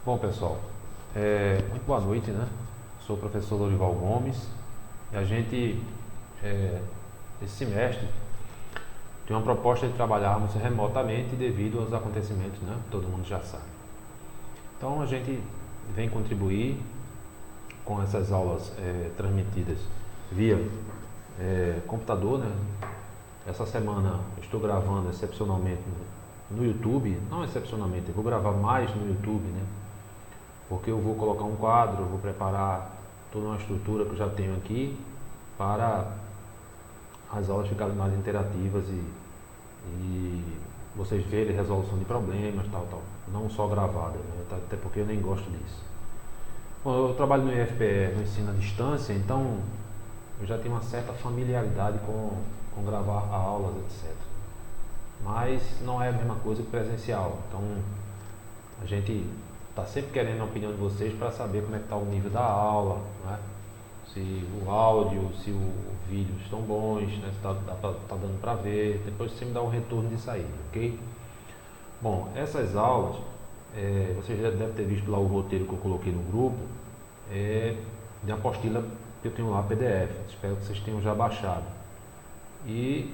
Bom, pessoal, muito boa noite, né? Sou o professor Lorival Gomes e a gente, esse semestre, tem uma proposta de trabalharmos remotamente devido aos acontecimentos, né? Todo mundo já sabe. Então, a gente vem contribuir com essas aulas transmitidas via computador, né? Essa semana eu estou gravando excepcionalmente no YouTube, não excepcionalmente, eu vou gravar mais no YouTube, né? Porque eu vou colocar um quadro, eu vou preparar toda uma estrutura que eu já tenho aqui para as aulas ficarem mais interativas e vocês verem resolução de problemas, tal, não só gravada, né? Até porque eu nem gosto disso. Bom, eu trabalho no IFPE, no ensino à distância, então eu já tenho uma certa familiaridade com gravar aulas, etc. Mas não é a mesma coisa que presencial, então a gente está sempre querendo a opinião de vocês para saber como é que está o nível da aula, né? Se o áudio, se o vídeo estão bons, né? Se tá dando para ver, depois você me dá um retorno disso aí, ok? Bom, essas aulas, vocês já devem ter visto lá o roteiro que eu coloquei no grupo, de apostila que eu tenho lá, PDF, espero que vocês tenham já baixado. E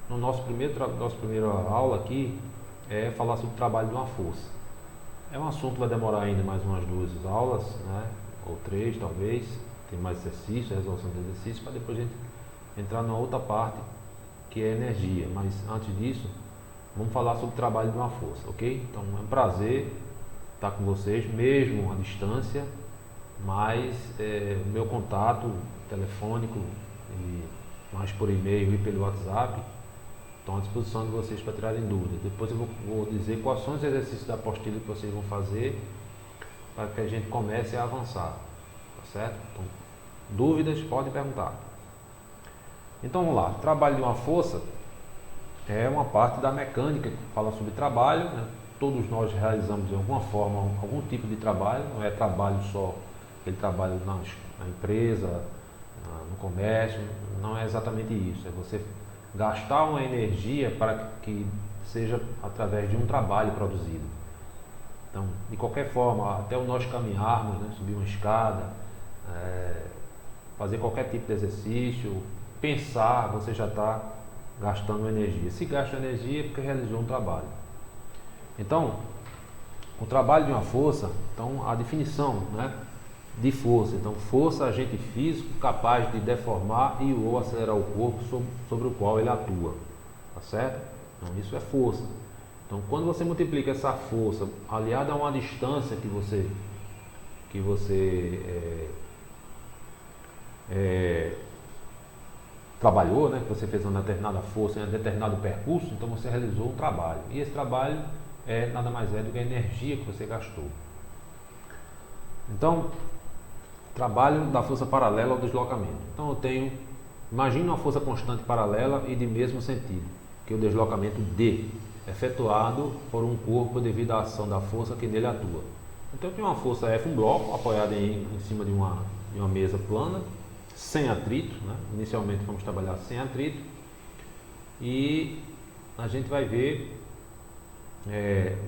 no nossa primeira aula aqui é falar sobre o trabalho de uma força. É um assunto que vai demorar ainda mais umas 2 aulas, né? Ou 3 talvez, tem mais exercício, resolução de exercício, para depois a gente entrar numa outra parte que é energia. Mas antes disso, vamos falar sobre o trabalho de uma força, ok? Então é um prazer estar com vocês, mesmo à distância, mas o meu contato telefônico e mais por e-mail e pelo WhatsApp estão à disposição de vocês para tirarem dúvidas. Depois eu vou dizer quais são os exercícios da apostila que vocês vão fazer para que a gente comece a avançar, tá certo? Então, dúvidas, podem perguntar. Então vamos lá, trabalho de uma força é uma parte da mecânica que fala sobre trabalho, né? Todos nós realizamos de alguma forma algum tipo de trabalho, não é trabalho só aquele trabalho na empresa, no comércio, não é exatamente isso, é você gastar uma energia para que seja através de um trabalho produzido. Então, de qualquer forma, até o nós caminharmos, né, subir uma escada, fazer qualquer tipo de exercício, pensar, você já está gastando energia. Se gasta energia é porque realizou um trabalho. Então, o trabalho de uma força, então a definição, né, de força. Então, força, agente físico capaz de deformar e ou acelerar o corpo sobre o qual ele atua. Tá certo? Então, isso é força. Então, quando você multiplica essa força aliada a uma distância que você trabalhou, né? Que você fez uma determinada força em um determinado percurso, então você realizou um trabalho. E esse trabalho nada mais é do que a energia que você gastou. Então, trabalho da força paralela ao deslocamento. Então imagine uma força constante paralela e de mesmo sentido, que é o deslocamento D, efetuado por um corpo devido à ação da força que nele atua. Então eu tenho uma força F, um bloco, apoiado em cima de uma mesa plana, sem atrito, né? Inicialmente vamos trabalhar sem atrito, e a gente vai ver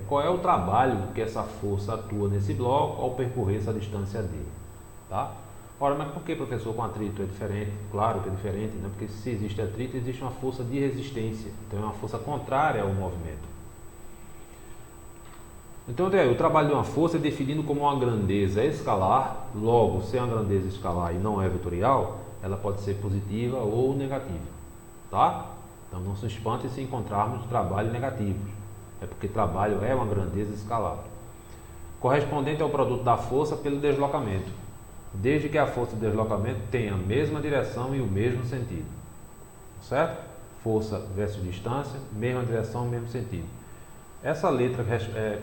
qual é o trabalho que essa força atua nesse bloco ao percorrer essa distância D. Tá? Ora, mas por que, professor, com atrito é diferente? Claro que é diferente, né? Porque se existe atrito, existe uma força de resistência. Então é uma força contrária ao movimento. Então o trabalho de uma força é definido como uma grandeza escalar. Logo, se é uma grandeza escalar e não é vetorial, ela pode ser positiva ou negativa. Tá? Então não se espante se encontrarmos trabalho negativos. É porque trabalho é uma grandeza escalar. Correspondente ao produto da força pelo deslocamento, desde que a força de deslocamento tenha a mesma direção e o mesmo sentido. Certo? Força versus distância, mesma direção, mesmo sentido. Essa letra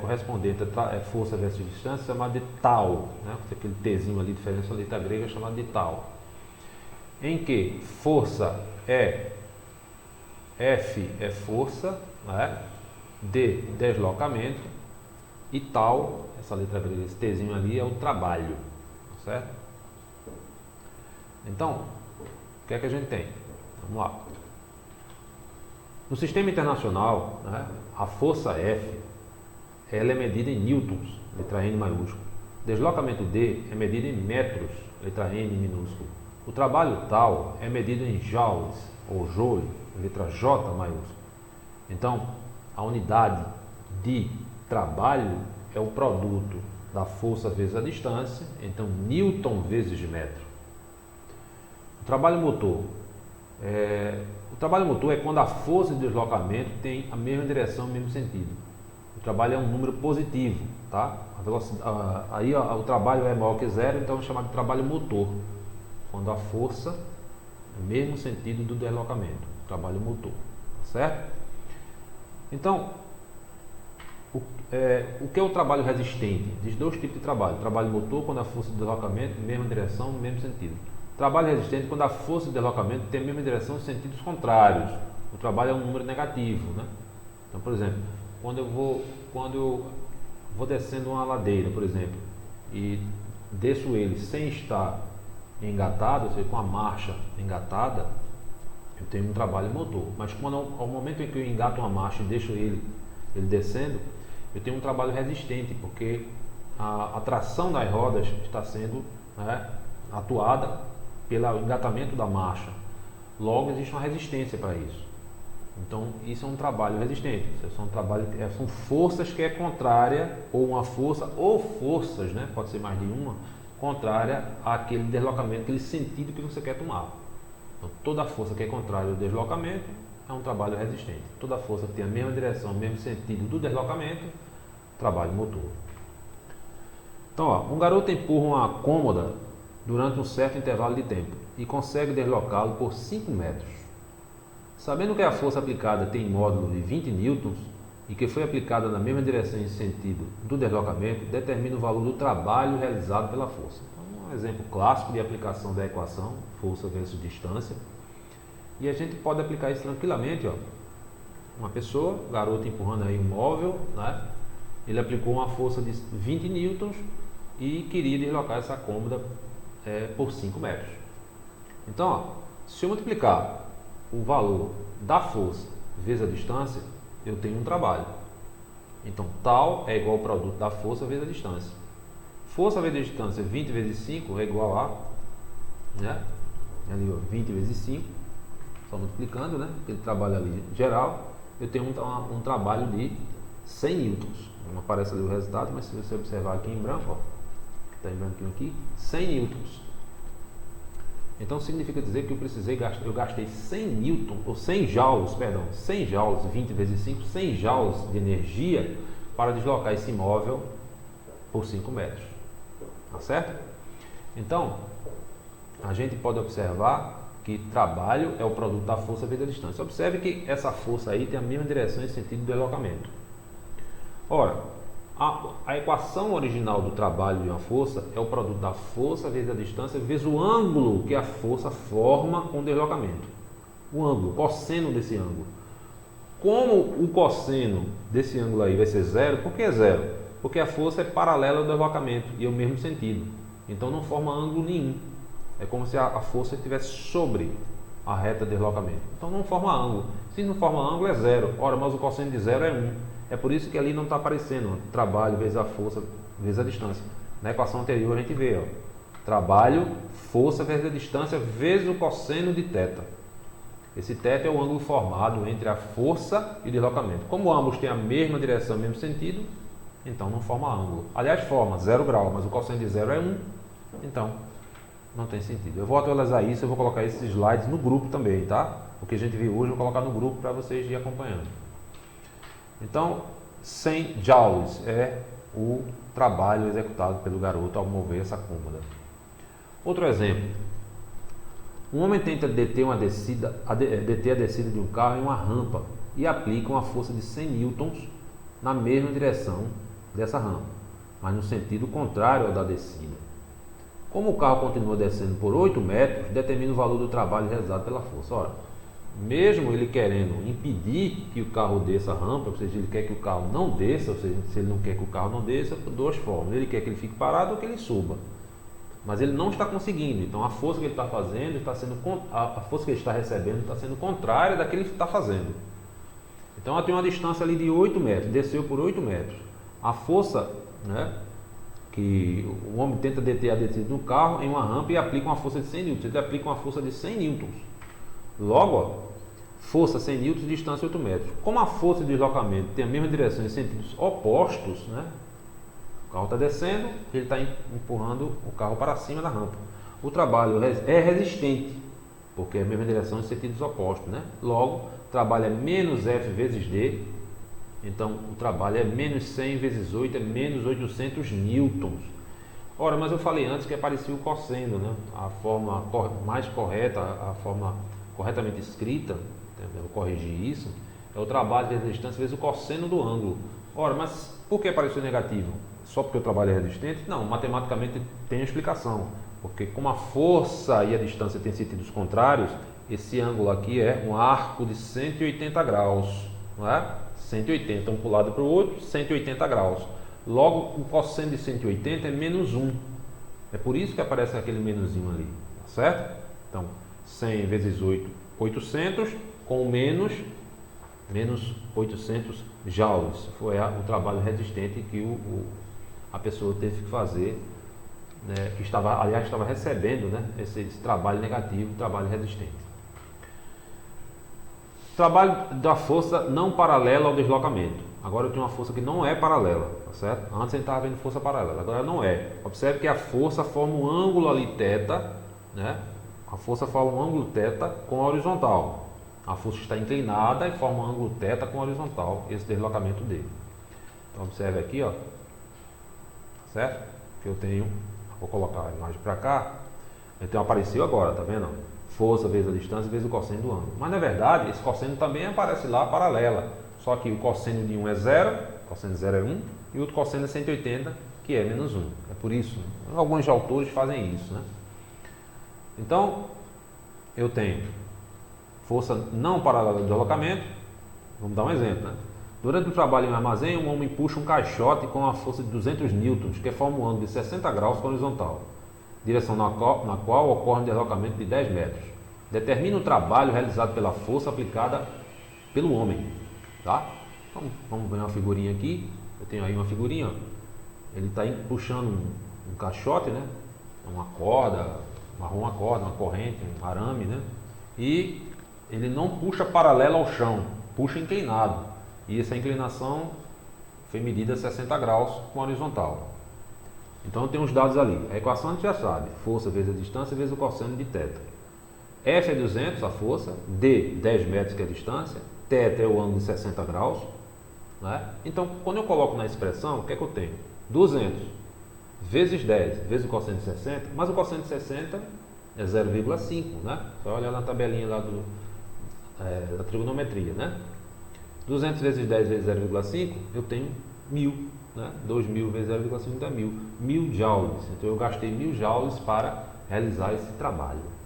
correspondente a força versus distância é chamada de tau, né? Aquele Tzinho ali, diferença da letra grega, é chamada de tau. Em que força F é força, né? D, deslocamento, e tau, essa letra grega, esse Tzinho ali, é o trabalho. Certo? Então, o que é que a gente tem? Vamos lá. No sistema internacional, né, a força F ela é medida em newtons, letra N maiúsculo. Deslocamento D é medido em metros, letra N minúsculo. O trabalho tal é medido em joules, ou joule, letra J maiúsculo. Então, a unidade de trabalho é o produto da força vezes a distância, então newton vezes metro. O trabalho motor é quando a força de deslocamento tem a mesma direção, o mesmo sentido. O trabalho é um número positivo, tá? O trabalho é maior que zero, então é chamado de trabalho motor. Quando a força é o mesmo sentido do deslocamento, trabalho motor, certo? Então, o que é o trabalho resistente? Existe dois tipos de trabalho. Trabalho motor, quando a força de deslocamento, mesma direção, mesmo sentido. Trabalho resistente, quando a força de deslocamento tem a mesma direção em sentidos contrários. O trabalho é um número negativo, né? Então, por exemplo, quando eu vou descendo uma ladeira, por exemplo, e desço ele sem estar engatado, ou seja, com a marcha engatada, eu tenho um trabalho motor. Mas quando ao momento em que eu engato uma marcha e deixo ele descendo, eu tenho um trabalho resistente, porque a tração das rodas está sendo, né, atuada pelo engatamento da marcha. Logo, existe uma resistência para isso. Então, isso é um trabalho resistente. São forças que é contrária, ou uma força, ou forças, né, pode ser mais de uma, contrária àquele deslocamento, aquele sentido que você quer tomar. Então, toda força que é contrária ao deslocamento é um trabalho resistente. Toda força que tem a mesma direção, o mesmo sentido do deslocamento, trabalho motor. Então, um garoto empurra uma cômoda durante um certo intervalo de tempo e consegue deslocá-lo por 5 metros. Sabendo que a força aplicada tem módulo de 20 newtons e que foi aplicada na mesma direção e sentido do deslocamento, determina o valor do trabalho realizado pela força. Então, um exemplo clássico de aplicação da equação, força versus distância. E a gente pode aplicar isso tranquilamente, uma pessoa, garoto empurrando aí um móvel, né? Ele aplicou uma força de 20 newtons e queria deslocar essa cômoda por 5 metros. Então, se eu multiplicar o valor da força vezes a distância, eu tenho um trabalho. Então, tal é igual ao produto da força vezes a distância. Força vezes a distância, 20 vezes 5 é igual a, né? Ali, 20 vezes 5, só multiplicando, né? Aquele trabalho ali geral, eu tenho um trabalho de 100 newtons. Não aparece ali o resultado, mas se você observar aqui em branco, está em branquinho aqui, 100 newtons. Então significa dizer que eu gastei 100 newtons, ou 100 joules, 100 joules, 20 vezes 5, 100 joules de energia para deslocar esse móvel por 5 metros. Tá certo? Então, a gente pode observar que trabalho é o produto da força vezes a distância. Observe que essa força aí tem a mesma direção e sentido do deslocamento. Ora, a equação original do trabalho de uma força é o produto da força vezes a distância vezes o ângulo que a força forma com o deslocamento. O ângulo, o cosseno desse ângulo. Como o cosseno desse ângulo aí vai ser zero, por que é zero? Porque a força é paralela ao deslocamento e é o mesmo sentido. Então não forma ângulo nenhum. É como se a força estivesse sobre a reta de deslocamento. Então não forma ângulo. Se não forma ângulo é zero. Ora, mas o cosseno de zero é 1. É por isso que ali não está aparecendo trabalho vezes a força vezes a distância. Na equação anterior a gente vê, trabalho, força vezes a distância vezes o cosseno de θ. Esse θ é o ângulo formado entre a força e o deslocamento. Como ambos têm a mesma direção e o mesmo sentido, então não forma ângulo. Aliás, forma 0 grau, mas o cosseno de 0 é 1, então não tem sentido. Eu vou atualizar isso, eu vou colocar esses slides no grupo também, tá? O que a gente viu hoje eu vou colocar no grupo para vocês irem acompanhando. Então, 100 joules é o trabalho executado pelo garoto ao mover essa cômoda. Outro exemplo. Um homem tenta deter a descida de um carro em uma rampa e aplica uma força de 100 newtons na mesma direção dessa rampa, mas no sentido contrário ao da descida. Como o carro continua descendo por 8 metros, determina o valor do trabalho realizado pela força. Ora, mesmo ele querendo impedir que o carro desça a rampa, ou seja, ele quer que o carro não desça, ou seja, se ele não quer que o carro não desça, por duas formas. Ele quer que ele fique parado ou que ele suba. Mas ele não está conseguindo. Então a força que ele está fazendo, a força que ele está recebendo está sendo contrária daquilo que ele está fazendo. Então ela tem uma distância ali de 8 metros, desceu por 8 metros. A força, né, que o homem tenta deter a descida do carro em uma rampa e aplica uma força de 100 newtons. Ele aplica uma força de 100 newtons. Logo, ó, força 100 newtons, distância 8 metros. Como a força de deslocamento tem a mesma direção em sentidos opostos, né? O carro está descendo, ele está empurrando o carro para cima da rampa. O trabalho é resistente, porque é a mesma direção em sentidos opostos, né? Logo, o trabalho é menos F vezes D. Então, o trabalho é menos 100 vezes 8, é menos 800 newtons. Ora, mas eu falei antes que é parecido o cosseno, né? A forma mais correta, a forma corretamente escrita, eu vou corrigir isso, é o trabalho de resistência vezes o cosseno do ângulo. Ora, mas por que apareceu negativo? Só porque o trabalho é resistente? Não, matematicamente tem explicação. Porque como a força e a distância têm sentidos contrários, esse ângulo aqui é um arco de 180 graus, não é? 180, um para um lado e para o outro, 180 graus. Logo, o cosseno de 180 é menos 1. É por isso que aparece aquele menuzinho ali, tá certo? Então, 100 vezes 8, 800, com menos 800 joules. Foi o trabalho resistente que a pessoa teve que fazer, né, que estava recebendo, né, esse trabalho negativo, trabalho resistente. Trabalho da força não paralela ao deslocamento. Agora eu tenho uma força que não é paralela, tá certo? Antes a gente estava vendo força paralela, agora não é. Observe que a força forma um ângulo ali θ, né? A força forma um ângulo θ com a horizontal. A força está inclinada e forma um ângulo θ com a horizontal, esse deslocamento dele. Então observe aqui, ó, certo? Que eu tenho, vou colocar a imagem para cá. Então apareceu agora, tá vendo? Força vezes a distância vezes o cosseno do ângulo. Mas na verdade, esse cosseno também aparece lá paralela. Só que o cosseno de 1 é 0, o cosseno de 0 é 1, e o outro cosseno é 180, que é menos 1. É por isso, alguns autores fazem isso, né? Então, eu tenho força não paralela ao deslocamento. Vamos dar um exemplo, né? Durante o trabalho em um armazém, um homem puxa um caixote com uma força de 200 newtons, que forma um ângulo de 60 graus com a horizontal, direção na qual ocorre um deslocamento de 10 metros. Determina o trabalho realizado pela força aplicada pelo homem. Tá? Vamos ver uma figurinha aqui. Eu tenho aí uma figurinha. Ó. Ele está puxando um caixote, né? Uma corda, uma corrente, um arame, né? E ele não puxa paralelo ao chão, puxa inclinado. E essa inclinação foi medida a 60 graus com a horizontal. Então tem os dados ali. A equação a gente já sabe. Força vezes a distância vezes o cosseno de θ. F é 200, a força. D, 10 metros, que é a distância. θ é o ângulo de 60 graus. Né? Então, quando eu coloco na expressão, o que é que eu tenho? 200 vezes 10 vezes o cosseno de 60. Mas o cosseno de 60 é 0,5. Né? Só olhar na tabelinha lá da trigonometria. Né? 200 vezes 10 vezes 0,5, eu tenho 1000. Né? 2000 vezes 0,5 dá 1000. 1000 joules. Então eu gastei 1000 joules para realizar esse trabalho.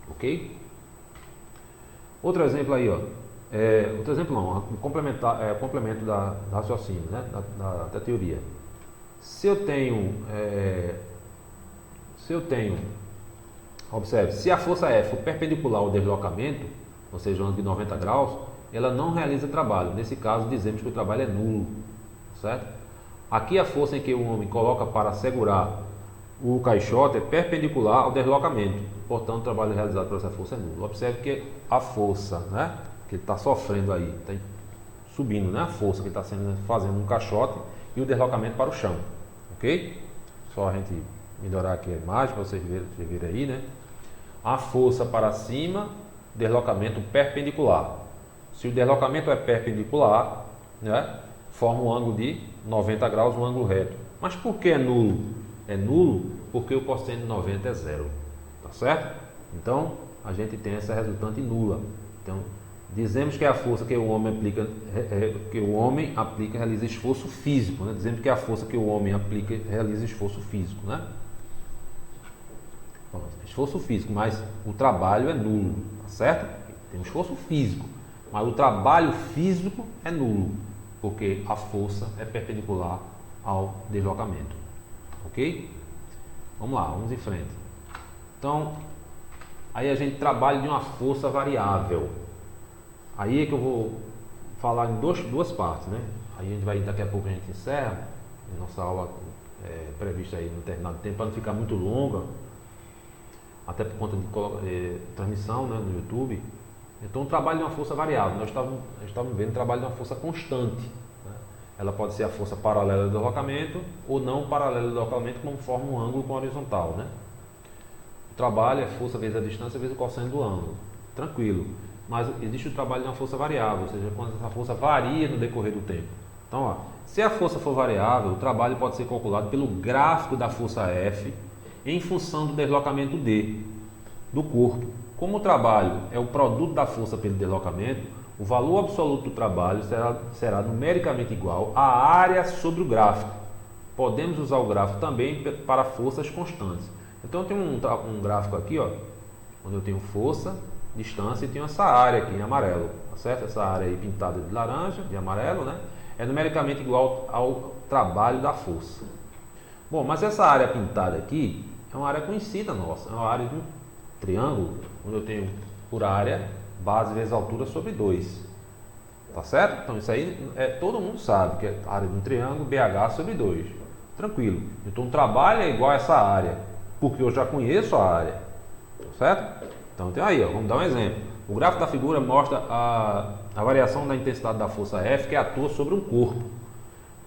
Ok? Outro exemplo aí, ó. Outro exemplo não, complemento da raciocínio, né? da teoria. Se eu tenho, observe, se a força F for perpendicular ao deslocamento, ou seja, um ângulo de 90 graus, ela não realiza trabalho. Nesse caso, dizemos que o trabalho é nulo, certo? Aqui a força em que o homem coloca para segurar o caixote é perpendicular ao deslocamento. Portanto, o trabalho realizado por essa força é nulo. Observe que a força, né, que ele está sofrendo aí, está subindo, né, a força que está fazendo um caixote e o deslocamento para o chão. Ok? Só a gente melhorar aqui a imagem para vocês verem aí, né? A força para cima, deslocamento perpendicular. Se o deslocamento é perpendicular, né, forma um ângulo de 90 graus, um ângulo reto. Mas por que é nulo? É nulo porque o cosseno de 90 é zero. Tá certo? Então, a gente tem essa resultante nula. Então, dizemos que é a força que o homem aplica realiza esforço físico. Né? Dizemos que é a força que o homem aplica realiza esforço físico. Né? Esforço físico, mas o trabalho é nulo. Tá certo? Tem um esforço físico, mas o trabalho físico é nulo, porque a força é perpendicular ao deslocamento. Ok? Vamos lá, vamos em frente. Então, aí a gente trabalha de uma força variável. Aí é que eu vou falar em duas partes, né? aí a gente vai, daqui a pouco a gente encerra, nossa aula prevista aí no determinado tempo, para não ficar muito longa, até por conta de transmissão, né, no YouTube. Então, o trabalho de uma força variável, nós estávamos vendo o trabalho de uma força constante. Né? Ela pode ser a força paralela do deslocamento ou não paralela do deslocamento, como forma um ângulo com horizontal. Né? O trabalho é força vezes a distância vezes o cosseno do ângulo. Tranquilo. Mas existe o trabalho de uma força variável, ou seja, quando essa força varia no decorrer do tempo. Então, ó, se a força for variável, o trabalho pode ser calculado pelo gráfico da força F em função do deslocamento D do corpo. Como o trabalho é o produto da força pelo deslocamento, o valor absoluto do trabalho será numericamente igual à área sobre o gráfico. Podemos usar o gráfico também para forças constantes. Então, eu tenho um gráfico aqui, ó, onde eu tenho força, distância e tenho essa área aqui em amarelo, tá certo? Essa área aí pintada de laranja, de amarelo, né? É numericamente igual ao trabalho da força. Bom, mas essa área pintada aqui é uma área conhecida nossa, é uma área de um triângulo, onde eu tenho por área, base vezes altura sobre 2. Tá certo? Então isso aí todo mundo sabe, que é a área de um triângulo, BH sobre 2. Tranquilo. Então o trabalho é igual a essa área, porque eu já conheço a área. Tá certo? Então tem aí, ó, vamos dar um exemplo. O gráfico da figura mostra a variação da intensidade da força F que atua sobre um corpo,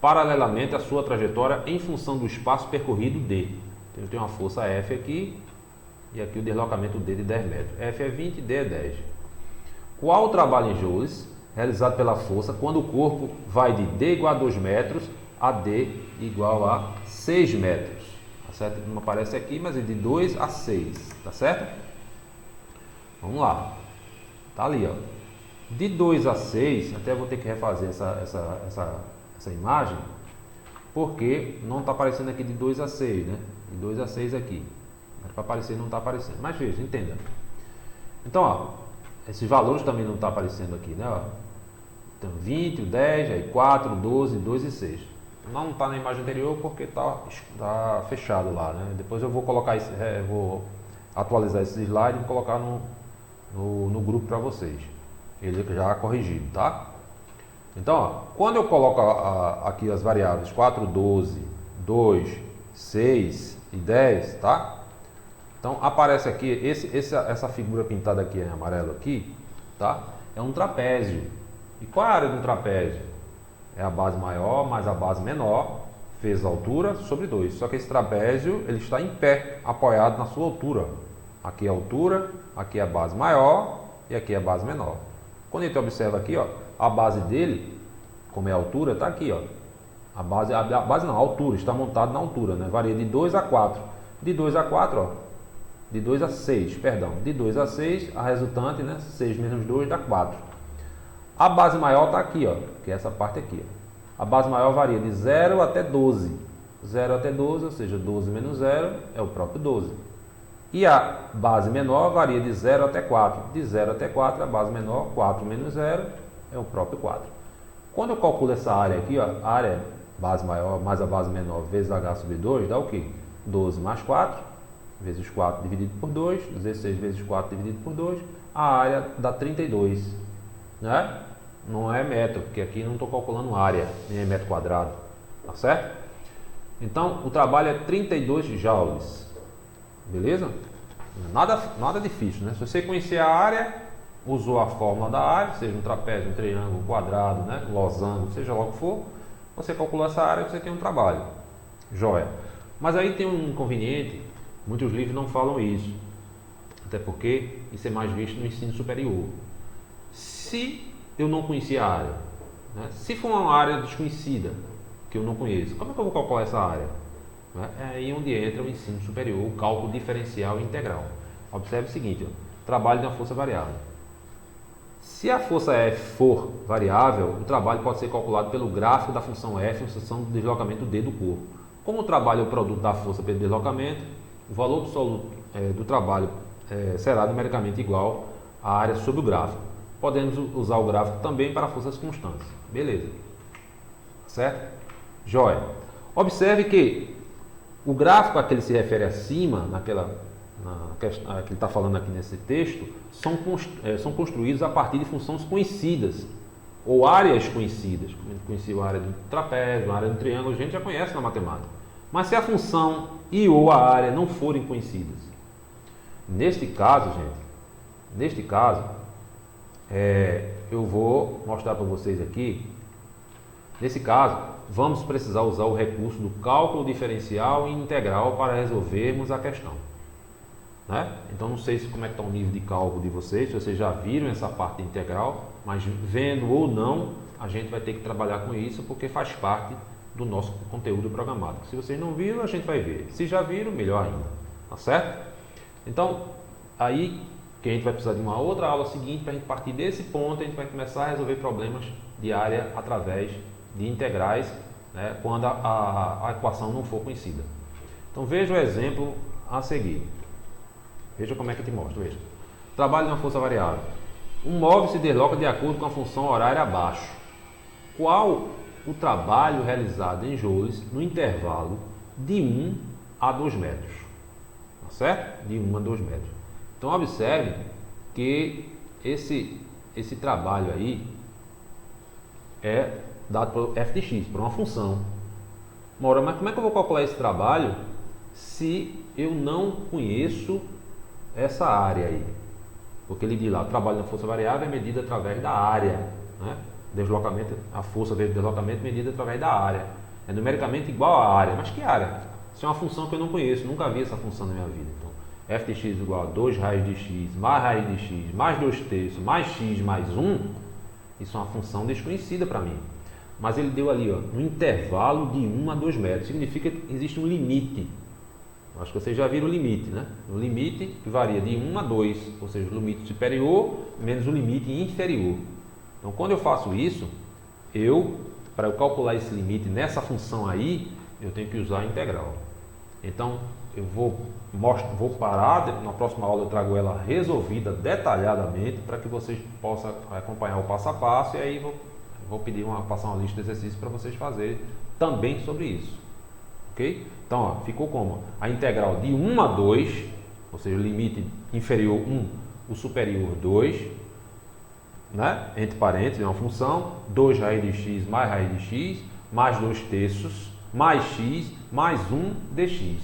paralelamente à sua trajetória em função do espaço percorrido D. Então, eu tenho uma força F aqui, e aqui o deslocamento D de 10 metros. F é 20 e D é 10. Qual o trabalho em joules realizado pela força quando o corpo vai de D igual a 2 metros a D igual a 6 metros? Tá certo? Não aparece aqui, mas é de 2 a 6. Tá certo? Vamos lá. Tá ali, ó. De 2 a 6, até vou ter que refazer essa imagem, porque não está aparecendo aqui de 2 a 6, né? De 2 a 6 aqui. Para aparecer, não está aparecendo. Mas veja, entenda. Então, ó, esses valores também não estão aparecendo aqui, né? Ó. Então, 20, 10, aí 4, 12, 2 e 6. Não está na imagem anterior porque está fechado lá, né? Depois eu vou colocar vou atualizar esse slide e colocar no grupo para vocês. Ele já corrigido, tá? Então, ó, quando eu coloco aqui as variáveis 4, 12, 2, 6 e 10, tá? Então aparece aqui, essa figura pintada aqui em amarelo aqui, tá? É um trapézio. E qual é a área do trapézio? É a base maior mais a base menor, vezes a altura sobre 2. Só que esse trapézio, ele está em pé, apoiado na sua altura. Aqui é a altura, aqui é a base maior e aqui é a base menor. Quando a gente observa aqui, ó, a base dele, como é a altura, está aqui, ó. A base não, a altura, está montada na altura, né? Varia de 2 a 4. De 2 a 4, ó. De 2 a 6, perdão. De 2 a 6, a resultante, né? 6 menos 2 dá 4. A base maior está aqui, ó, que é essa parte aqui, ó. A base maior varia de 0 até 12. 0 até 12, ou seja, 12 menos 0 é o próprio 12. E a base menor varia de 0 até 4. De 0 até 4, a base menor, 4 menos 0 é o próprio 4. Quando eu calculo essa área aqui, ó, a área base maior mais a base menor vezes h sobre 2, dá o quê? 12 mais 4, vezes 4 dividido por 2, 16 vezes 4 dividido por 2, a área dá 32. Né? Não é metro, porque aqui não estou calculando área, nem é metro quadrado. Tá certo? Então, o trabalho é 32 joules. Beleza? Nada difícil, né? Se você conhecer a área, usou a fórmula da área, seja um trapézio, um triângulo, um quadrado, né? Um losango, seja lá o que for, você calculou essa área e você tem um trabalho. Joia. Mas aí tem um inconveniente, muitos livros não falam isso, até porque isso é mais visto no ensino superior. Se eu não conhecia a área, né? Se for uma área desconhecida, que eu não conheço, como é que eu vou calcular essa área? É aí onde entra o ensino superior, o cálculo diferencial e integral. Observe o seguinte, ó, trabalho de uma força variável. Se a força F for variável, o trabalho pode ser calculado pelo gráfico da função F em função do deslocamento D do corpo. Como o trabalho é o produto da força pelo deslocamento, o valor absoluto do trabalho será numericamente igual à área sobre o gráfico. Podemos usar o gráfico também para forças constantes. Beleza. Certo? Joia. Observe que o gráfico a que ele se refere acima, que ele está falando aqui nesse texto, são construídos a partir de funções conhecidas. ou áreas conhecidas. Como a gente conhecia a área do trapézio, a área do triângulo, a gente já conhece na matemática. Mas se a função e ou a área não forem conhecidas, neste caso, eu vou mostrar para vocês aqui. Nesse caso, vamos precisar usar o recurso do cálculo diferencial e integral para resolvermos a questão, né? Então, não sei como é que está o nível de cálculo de vocês, se vocês já viram essa parte integral, mas vendo ou não, a gente vai ter que trabalhar com isso porque faz parte do nosso conteúdo programático. Se vocês não viram, a gente vai ver. Se já viram, melhor ainda, tá certo? Então, aí que a gente vai precisar de uma outra aula seguinte para a gente partir desse ponto, a gente vai começar a resolver problemas de área através de integrais, né, quando a equação não for conhecida. Então veja o exemplo a seguir. Veja como é que eu te mostro. Veja. Trabalho de uma força variável. Um móvel se desloca de acordo com a função horária abaixo. Qual o trabalho realizado em joules no intervalo de 1 a 2 metros? Tá certo? De 1 a 2 metros. Então observe que esse trabalho aí é dado por f de x, por uma função. Ora, mas como é que eu vou calcular esse trabalho se eu não conheço essa área aí? Porque ele diz lá, o trabalho na força variável é medido através da área, né? Deslocamento, a força vezes deslocamento medida através da área. É numericamente igual à área. Mas que área? Isso é uma função que eu não conheço, nunca vi essa função na minha vida. Então, f de x igual a 2 raiz de x mais raiz de x mais 2 terços mais x mais 1, isso é uma função desconhecida para mim. Mas ele deu ali, ó, um intervalo de 1 a 2 metros. Significa que existe um limite. Acho que vocês já viram o limite, né? O limite varia de 1 a 2, ou seja, o limite superior menos o limite inferior. Então, quando eu faço isso, para eu calcular esse limite nessa função aí, eu tenho que usar a integral. Então, eu vou parar, na próxima aula eu trago ela resolvida detalhadamente para que vocês possam acompanhar o passo a passo, e aí vou passar uma lista de exercícios para vocês fazerem também sobre isso. Ok? Então, ó, ficou como? A integral de 1 a 2, ou seja, o limite inferior 1, o superior 2, né? Entre parênteses, é uma função, 2 raiz de x mais raiz de x, mais 2 terços, mais x, mais 1 dx.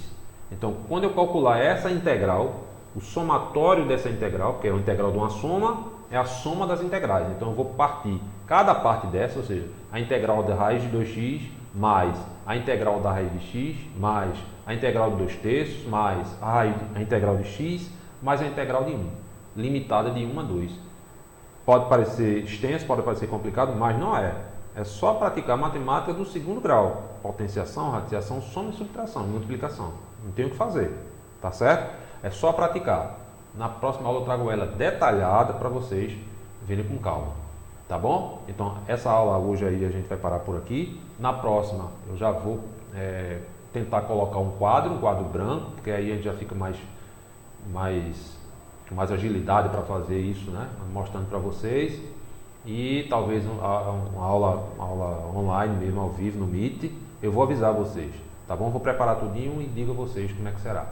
Então, quando eu calcular essa integral, o somatório dessa integral, que é a integral de uma soma, é a soma das integrais. Então, eu vou partir cada parte dessa, ou seja, a integral da raiz de 2x, mais a integral da raiz de x, mais a integral de 2 terços, mais a integral de x, mais a integral de 1, limitada de 1 a 2. Pode parecer extenso, pode parecer complicado, mas não é. É só praticar matemática do segundo grau. Potenciação, radiciação, soma e subtração, multiplicação. Não tem o que fazer, tá certo? É só praticar. Na próxima aula eu trago ela detalhada para vocês verem com calma, tá bom? Então, essa aula hoje aí a gente vai parar por aqui. Na próxima eu já vou tentar colocar um quadro branco, porque aí a gente já fica mais agilidade para fazer isso, né? Mostrando para vocês. E talvez uma aula online mesmo, ao vivo, no Meet, eu vou avisar vocês, tá bom? Vou preparar tudinho e digo a vocês como é que será.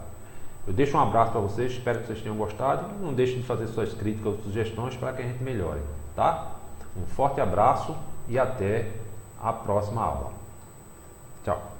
Eu deixo um abraço para vocês, espero que vocês tenham gostado. Não deixem de fazer suas críticas ou sugestões para que a gente melhore, tá? Um forte abraço e até a próxima aula. Tchau!